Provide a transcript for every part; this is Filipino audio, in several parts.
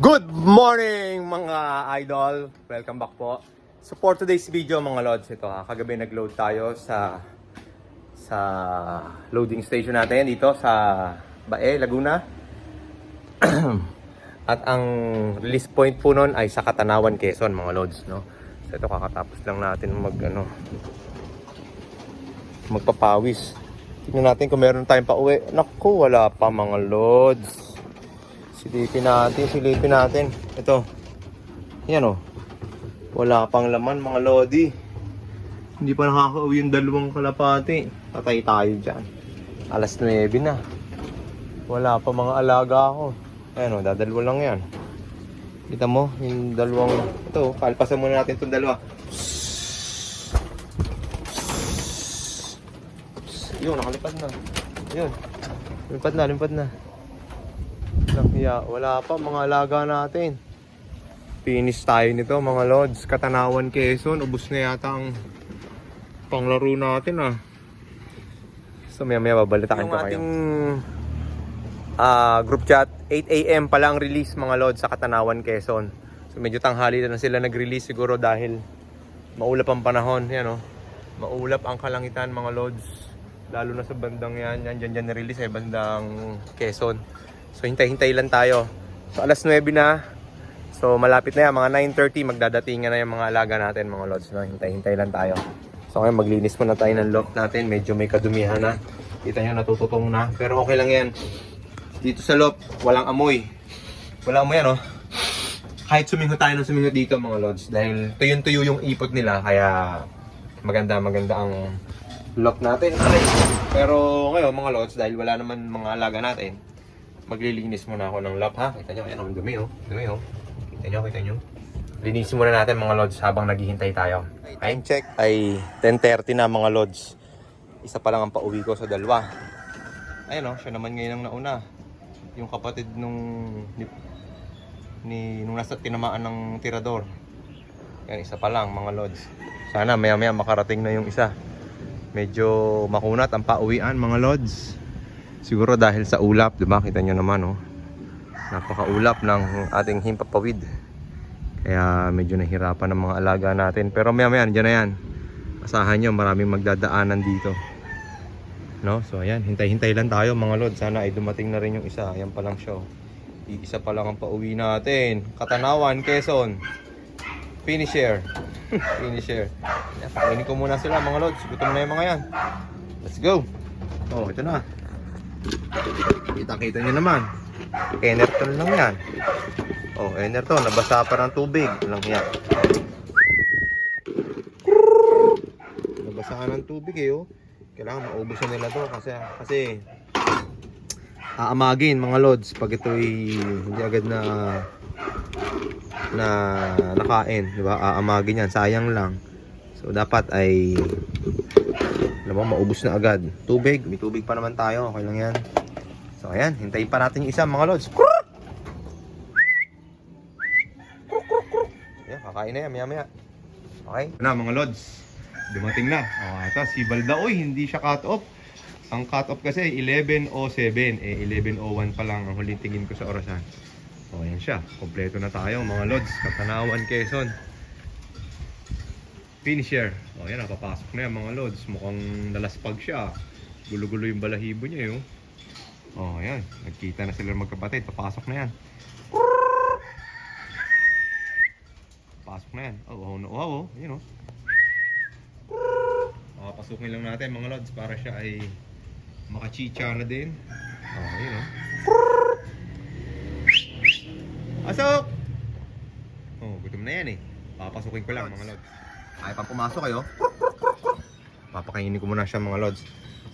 Good morning mga idol! Welcome back po. So for today's video mga lods, ito kagabi nag-load tayo sa loading station natin dito sa Bae, Laguna. At ang release point po nun ay sa Katanawan, Quezon mga lods, no? So ito kakatapos lang natin magpapawis. Tingnan natin kung meron tayong pauwi. Naku, wala pa mga lods. Silipin natin. Ito. Yan o. Wala pang laman mga lodi. Hindi pa nakakauwi yung dalawang kalapati. Patay tayo dyan. Alas 9 na. Wala pa mga alaga ako. Ayan o, dadalwa lang yan. Kita mo, yung dalawang... Ito, palpasan muna natin itong dalawa. Yun, nakalipad na. Yun. Limpad na. Wala pa mga alaga natin. Finish tayo nito mga lods. Katanawan, Quezon. Ubus na yata ang panglaro natin So maya babalitaan ko kayo. Yung ating group chat, 8 AM pala ang release mga lods sa Katanawan, Quezon. So medyo tanghali na sila nag-release siguro dahil maulap ang panahon. Yan maulap ang kalangitan mga lods. Lalo na sa bandang yan dyan na-release bandang Quezon. So hintay-hintay lang tayo. So alas 9 na. So malapit na yan, mga 9:30 magdadatingan na yung mga alaga natin mga lods, no? Hintay-hintay lang tayo. So ngayon maglinis muna tayo ng loft natin. Medyo may kadumihan na. Kita nyo natututong na. Pero okay lang yan. Dito sa loft, walang amoy. Walang amoy yan, Kahit suminghot tayo ng suminghot dito mga lods. Dahil tuyo-tuyo yung ipot nila. Kaya maganda ang loft natin. Pero ngayon mga lods, dahil wala naman mga alaga natin, maglilinis muna ako ng loft Kita nyo, ayan ang dumi Dumi Kita nyo. Linisin muna natin mga lods habang naghihintay tayo. Time check ay 10:30 na mga lods. Isa pa lang ang pauwi ko sa dalawa. Ayun siya naman ngayon ang nauna. Yung kapatid nung nasa tinamaan ng tirador. Yan, isa pa lang mga lods. Sana maya makarating na yung isa. Medyo makunat ang pauwian mga lods. Siguro dahil sa ulap, diba? Kita nyo naman, napakaulap ng ating himpapawid. Kaya medyo nahirapan ng mga alaga natin. Pero maya dyan na yan. Asahan nyo, maraming magdadaanan dito. No? So ayan, hintay-hintay lang tayo mga lod. Sana ay dumating na rin yung isa. Ayan pa lang siya. Isa pa lang ang pauwi natin. Katanawan, Quezon. Finisher. Finisher. Pakainin ko muna sila mga lods. Gutom na yung mga yan. Let's go. Ito na. Kita nyo naman. Enerton lang yan. Enerton. Nabasa pa ng tubig. Lang yan. Nabasaan ng tubig Kailangan maubos nila to kasi aamagin mga lods pag ito'y hindi agad na nakain, diba? Aamagin yan, sayang lang. So dapat ay maubos na agad. Tubig, may tubig pa naman tayo, okay lang yan. So ayan, hintayin pa natin yung isa mga lods. Ayan, kakain na yan, maya. Okay na mga lods, dumating na. Ito, si Baldaoy, hindi siya cut off. Ang cut off kasi 11:07, 11:01 pa lang ang huling tingin ko sa orasan. Ayan siya, kompleto na tayo mga lods. Katanawan, Quezon. Finisher. Ayan, napapasok na yan mga lods. Mukhang nalaspag siya. Gulo-gulo yung balahibo niya ayan, nagkita na sila magkapatid. Papasok na yan. Pasok na yan. Ayan pasukin lang natin mga lods para siya ay makachicha na din. Ayan Pasok! Gutom na yan papasukin ko lang mga lods. Ay pa pumasok kayo. Papakainin ko muna siya mga lods.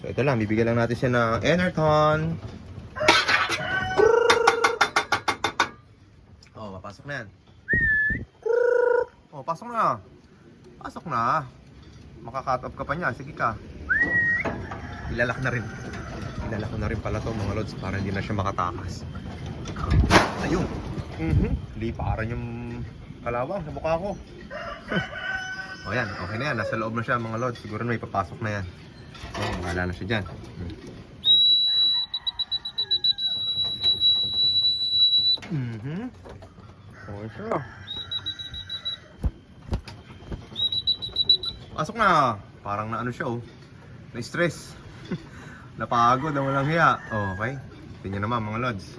So ito lang, bibigyan lang natin siya ng Enerton. Papasok na yan. Pasok na. Pasok na. Maka-cut off ka pa niya. Sige ka. Ilalak na rin. Ilalak na rin pala to mga lods para hindi na siya makatakas. Ayun. Liparan yung kalawang sa mukha ko. Ayan, okay na yan. Nasa loob na siya mga lods. Siguro may papasok na yan. Wala na siya dyan. Okay siya. Pasok na. Parang na ano siya oh. Na-stress. Napagod ang walang hiya. Oh, okay. Tingnan naman mga lods.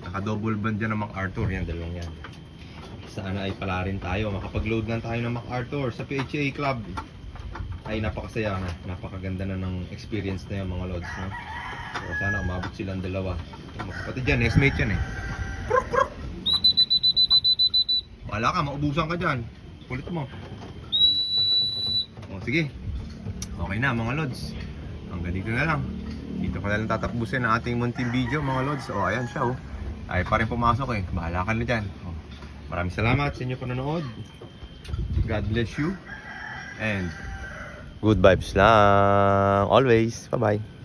Naka-double band dyan ng MacArthur. Yan, dalawang yan. Sana ay pala rin tayo. Makapag-load lang tayo ng MacArthur sa PHA Club. Ay napakasaya na. Napakaganda na ng experience na yung mga lods. No? So, sana umabot silang dalawa. Yung kapatid dyan, next mate yan eh. Wala ka, maubusan ka dyan. Kulit mo. O sige. Okay na mga lods. Hanggang dito na lang. Dito ko na lang tatakbusin ang ating munting video mga lods. O ayan siya oh. Ay pa rin pumasok eh. Bahala ka na dyan. O, maraming salamat sa inyo panonood. God bless you. And good vibes lang. Always. Bye bye.